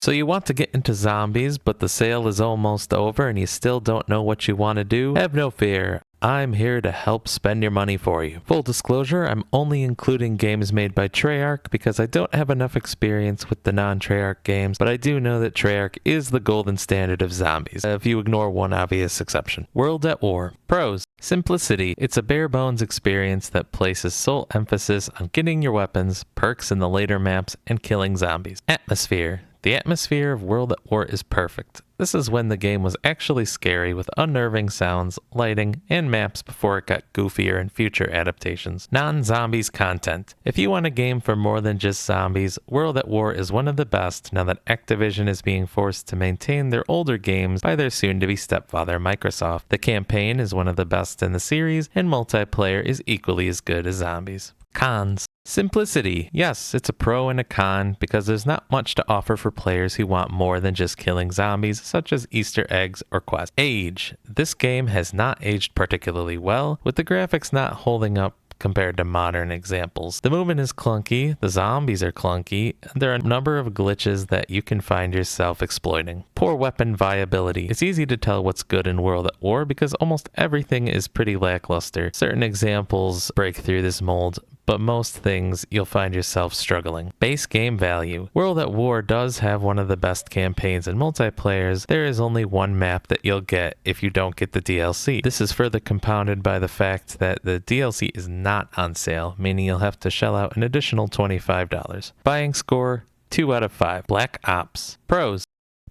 So you want to get into zombies, but the sale is almost over and you still don't know what you want to do? Have no fear. I'm here to help spend your money for you. Full disclosure, I'm only including games made by Treyarch because I don't have enough experience with the non-Treyarch games, but I do know that Treyarch is the golden standard of zombies, if you ignore one obvious exception. World at War. Pros. Simplicity. It's a bare-bones experience that places sole emphasis on getting your weapons, perks in the later maps, and killing zombies. Atmosphere. The atmosphere of World at War is perfect. This is when the game was actually scary with unnerving sounds, lighting, and maps before it got goofier in future adaptations. Non-zombies content. If you want a game for more than just zombies, World at War is one of the best now that Activision is being forced to maintain their older games by their soon-to-be stepfather Microsoft. The campaign is one of the best in the series, and multiplayer is equally as good as zombies. Cons. Simplicity. Yes, it's a pro and a con because there's not much to offer for players who want more than just killing zombies, such as Easter eggs or quests. Age. This game has not aged particularly well, with the graphics not holding up compared to modern examples. The movement is clunky, the zombies are clunky, and there are a number of glitches that you can find yourself exploiting. Poor weapon viability. It's easy to tell what's good in World at War because almost everything is pretty lackluster. Certain examples break through this mold, but most things you'll find yourself struggling. Base game value. World at War does have one of the best campaigns in multiplayers. There is only one map that you'll get if you don't get the DLC. This is further compounded by the fact that the DLC is not on sale, meaning you'll have to shell out an additional $25. Buying score, 2 out of 5. Black Ops. Pros.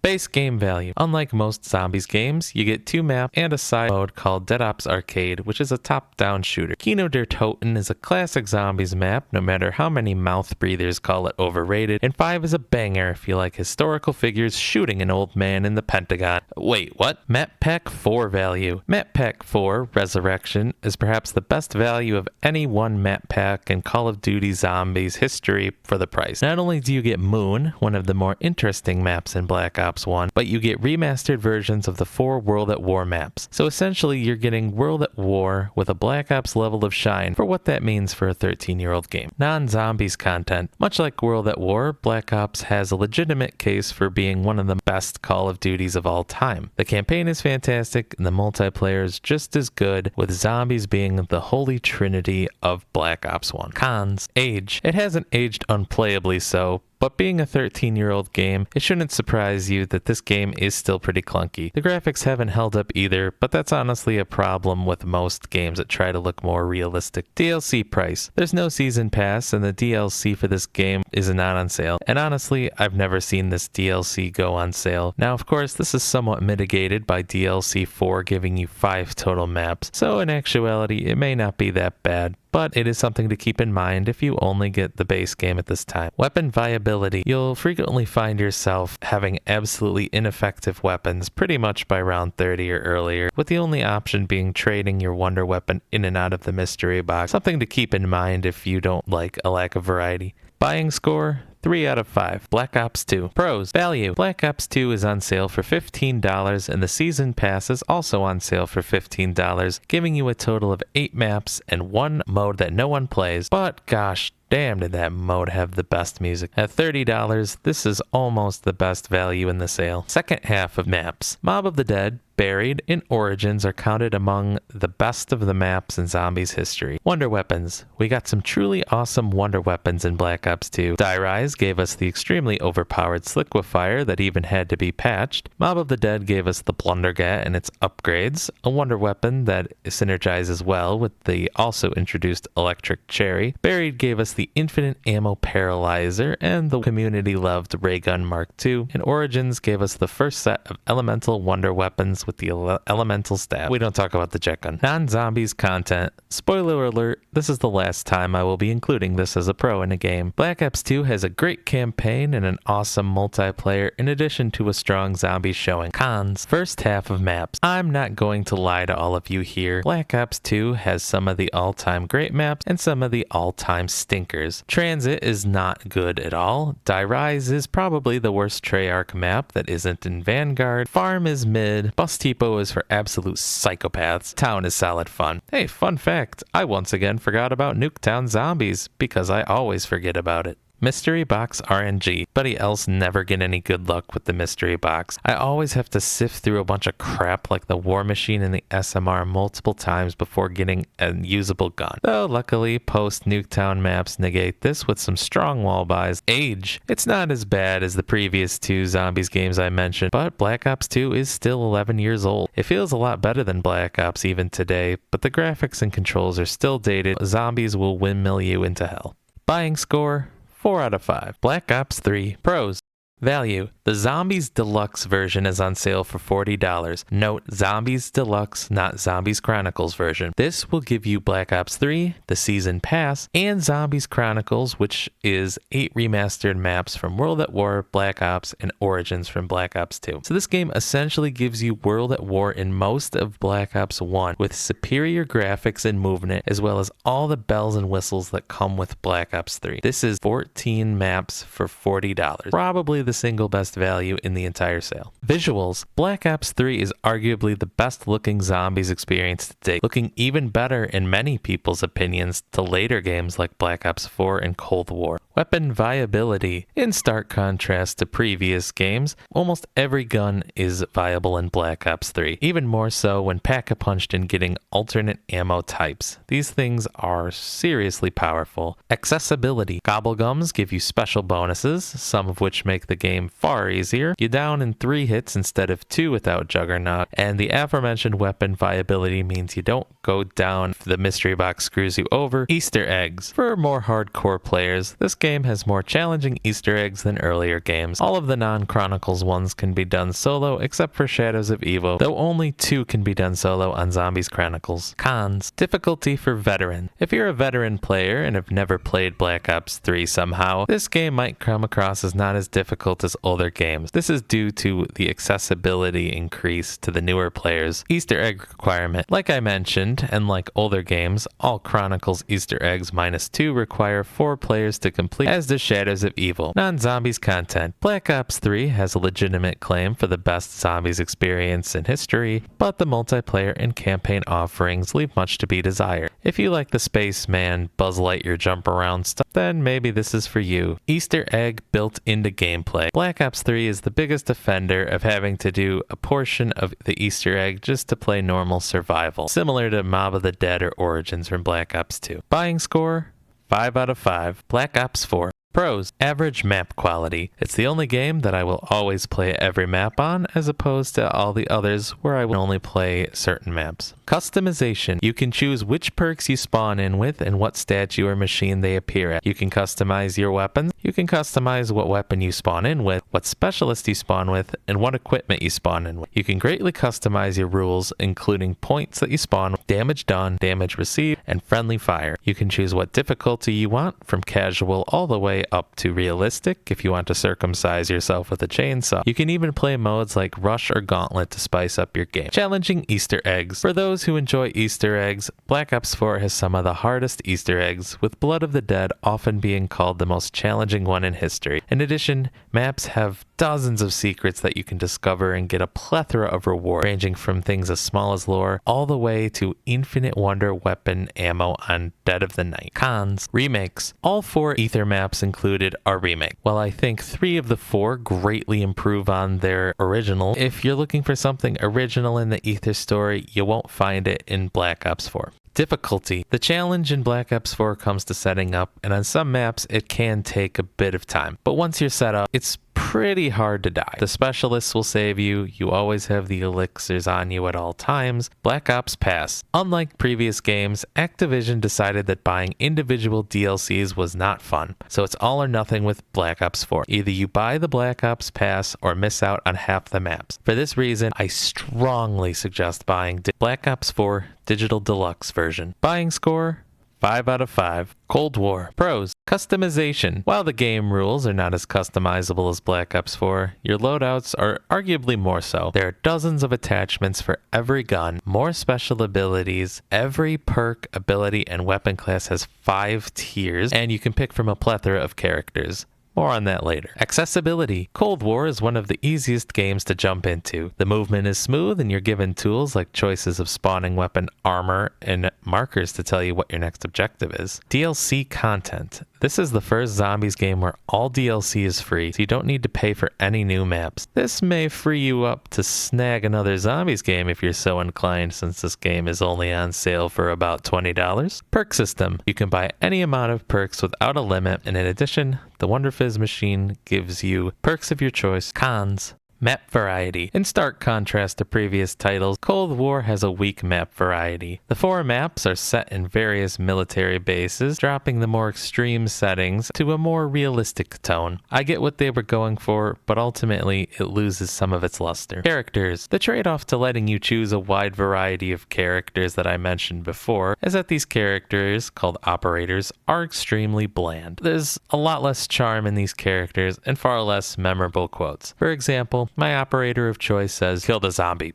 Base game value. Unlike most zombies games, you get 2 maps and a side mode called Dead Ops Arcade, which is a top-down shooter. Kino der Toten is a classic zombies map, no matter how many mouth breathers call it overrated, and 5 is a banger if you like historical figures shooting an old man in the Pentagon. Wait, what? Map Pack 4 value. Map Pack 4, Resurrection, is perhaps the best value of any one map pack in Call of Duty Zombies history for the price. Not only do you get Moon, one of the more interesting maps in Black Ops 1, but you get remastered versions of the 4 World at War maps. So essentially you're getting World at War with a Black Ops level of shine for what that means for a 13-year-old game. Non-zombies content. Much like World at War, Black Ops has a legitimate case for being one of the best Call of Duties of all time. The campaign is fantastic and the multiplayer is just as good, with zombies being the holy trinity of Black Ops 1. Cons. Age. It hasn't aged unplayably so, but being a 13-year-old game, it shouldn't surprise you that this game is still pretty clunky. The graphics haven't held up either, but that's honestly a problem with most games that try to look more realistic. DLC price. There's no season pass, and the DLC for this game is not on sale. And honestly, I've never seen this DLC go on sale. Now, of course, this is somewhat mitigated by DLC 4 giving you 5 total maps, so in actuality, it may not be that bad. But it is something to keep in mind if you only get the base game at this time. Weapon viability. You'll frequently find yourself having absolutely ineffective weapons pretty much by round 30 or earlier, with the only option being trading your wonder weapon in and out of the mystery box. Something to keep in mind if you don't like a lack of variety. Buying score, 3 out of 5. Black Ops 2. Pros. Value. Black Ops 2 is on sale for $15 and the season pass is also on sale for $15, giving you a total of 8 maps and 1 mode that no one plays. But gosh damn, did that mode have the best music. At $30, this is almost the best value in the sale. Second half of maps. Mob of the Dead, Buried, and Origins are counted among the best of the maps in Zombies history. Wonder weapons. We got some truly awesome wonder weapons in Black Ops 2. Die Rise gave us the extremely overpowered Sliquifier that even had to be patched. Mob of the Dead gave us the Blundergat and its upgrades, a wonder weapon that synergizes well with the also introduced Electric Cherry. Buried gave us the Infinite Ammo Paralyzer and the community-loved Raygun Mark II. And Origins gave us the first set of elemental wonder weapons with the elemental staff. We don't talk about the jet gun. Non-zombies content. Spoiler alert, this is the last time I will be including this as a pro in a game. Black Ops 2 has a great campaign and an awesome multiplayer in addition to a strong zombie showing. Cons. First half of maps. I'm not going to lie to all of you here. Black Ops 2 has some of the all-time great maps and some of the all-time stinkers. Transit is not good at all. Die Rise is probably the worst Treyarch map that isn't in Vanguard. Farm is mid. Bus Tipo is for absolute psychopaths. Town is solid fun. Hey, fun fact, I once again forgot about Nuketown Zombies because I always forget about it. Mystery Box RNG. Anybody else never get any good luck with the Mystery Box. I always have to sift through a bunch of crap like the War Machine and the SMR multiple times before getting a usable gun. Though luckily, post Nuketown maps negate this with some strong wall buys. Age. It's not as bad as the previous two Zombies games I mentioned, but Black Ops 2 is still 11 years old. It feels a lot better than Black Ops even today, but the graphics and controls are still dated. Zombies will windmill you into hell. Buying score, 4 out of 5. Black Ops 3. Pros. Value. The Zombies Deluxe version is on sale for $40. Note, Zombies Deluxe, not Zombies Chronicles version. This will give you Black Ops 3, the Season Pass, and Zombies Chronicles, which is 8 remastered maps from World at War, Black Ops, and Origins from Black Ops 2. So this game essentially gives you World at War in most of Black Ops 1 with superior graphics and movement, as well as all the bells and whistles that come with Black Ops 3. This is 14 maps for $40. Probably the single best value in the entire sale. Visuals. Black Ops 3 is arguably the best looking Zombies experience to date, looking even better in many people's opinions to later games like Black Ops 4 and Cold War. Weapon viability. In stark contrast to previous games, almost every gun is viable in Black Ops 3, even more so when pack-a-punched and getting alternate ammo types. These things are seriously powerful. Accessibility. Gobblegums give you special bonuses, some of which make the game far easier. You down in 3 hits instead of 2 without Juggernaut, and the aforementioned weapon viability means you don't go down if the mystery box screws you over. Easter eggs. For more hardcore players, this game has more challenging Easter eggs than earlier games. All of the non-Chronicles ones can be done solo except for Shadows of Evo, though only 2 can be done solo on Zombies Chronicles. Cons. Difficulty for veteran. If you're a veteran player and have never played Black Ops 3 somehow, this game might come across as not as difficult as older games. This is due to the accessibility increase to the newer players. Easter egg requirement. Like I mentioned, and like older games, all Chronicles Easter eggs -2 require 4 players to complete, as does Shadows of Evil. Non-Zombies content. Black Ops 3 has a legitimate claim for the best Zombies experience in history, but the multiplayer and campaign offerings leave much to be desired. If you like the Spaceman, Buzz Lightyear jump around stuff, then maybe this is for you. Easter egg built into gameplay. Black Ops 3 is the biggest offender of having to do a portion of the Easter egg just to play normal survival, similar to Mob of the Dead or Origins from Black Ops 2. Buying score, 5 out of 5. Black Ops 4. Pros. Average map quality. It's the only game that I will always play every map on, as opposed to all the others where I will only play certain maps. Customization. You can choose which perks you spawn in with and what statue or machine they appear at. You can customize your weapons. You can customize what weapon you spawn in with, what specialist you spawn with, and what equipment you spawn in with. You can greatly customize your rules, including points that you spawn with, damage done, damage received, and friendly fire. You can choose what difficulty you want, from casual all the way up to realistic if you want to circumcise yourself with a chainsaw. You can even play modes like Rush or Gauntlet to spice up your game. Challenging Easter eggs. For those who enjoy Easter eggs, Black Ops 4 has some of the hardest Easter eggs, with Blood of the Dead often being called the most challenging one in history. In addition, maps have dozens of secrets that you can discover and get a plethora of rewards, ranging from things as small as lore all the way to infinite wonder weapon ammo on Dead of the Night. Cons. Remakes. All 4 Ether maps included are remake. While I think 3 of the 4 greatly improve on their original, if you're looking for something original in the Ether story, you won't find it in Black Ops 4. Difficulty. The challenge in Black Ops 4 comes to setting up, and on some maps it can take a bit of time. But once you're set up, it's pretty hard to die. The specialists will save you. You always have the elixirs on you at all times. Black Ops Pass. Unlike previous games, Activision decided that buying individual DLCs was not fun, so it's all or nothing with Black Ops 4. Either you buy the Black Ops Pass or miss out on half the maps. For this reason, I strongly suggest buying Black Ops 4 Digital Deluxe version. Buying score, 5 out of 5. Cold War. Pros. Customization. While the game rules are not as customizable as Black Ops 4, your loadouts are arguably more so. There are dozens of attachments for every gun, more special abilities. Every perk, ability, and weapon class has 5 tiers, and you can pick from a plethora of characters. More on that later. Accessibility. Cold War is one of the easiest games to jump into. The movement is smooth and you're given tools like choices of spawning weapon, armor, and markers to tell you what your next objective is. DLC content. This is the first Zombies game where all DLC is free, so you don't need to pay for any new maps. This may free you up to snag another Zombies game if you're so inclined, since this game is only on sale for about $20. Perk system. You can buy any amount of perks without a limit, and in addition, the Wonder Fizz machine gives you perks of your choice. Cons. Map variety. In stark contrast to previous titles, Cold War has a weak map variety. The 4 maps are set in various military bases, dropping the more extreme settings to a more realistic tone. I get what they were going for, but ultimately it loses some of its luster. Characters. The trade-off to letting you choose a wide variety of characters that I mentioned before is that these characters, called operators, are extremely bland. There's a lot less charm in these characters and far less memorable quotes. For example, my operator of choice says, "Killed a zombie.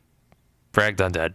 Fragged undead.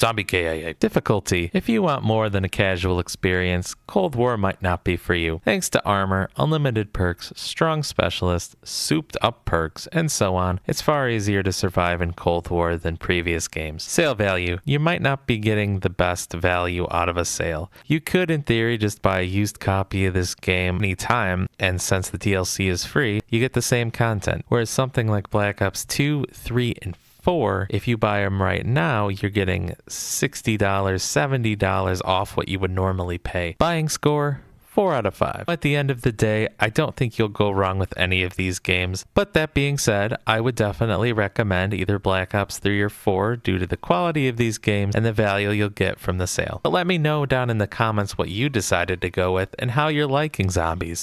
Zombie KIA." Difficulty. If you want more than a casual experience, Cold War might not be for you. Thanks to armor, unlimited perks, strong specialists, souped up perks, and so on, it's far easier to survive in Cold War than previous games. Sale value. You might not be getting the best value out of a sale. You could, in theory, just buy a used copy of this game anytime, and since the DLC is free, you get the same content. Whereas something like Black Ops 2, 3, and 4, if you buy them right now, you're getting $60, $70 off what you would normally pay. Buying score, 4 out of 5. At the end of the day, I don't think you'll go wrong with any of these games. But that being said, I would definitely recommend either Black Ops 3 or 4 due to the quality of these games and the value you'll get from the sale. But let me know down in the comments what you decided to go with and how you're liking Zombies.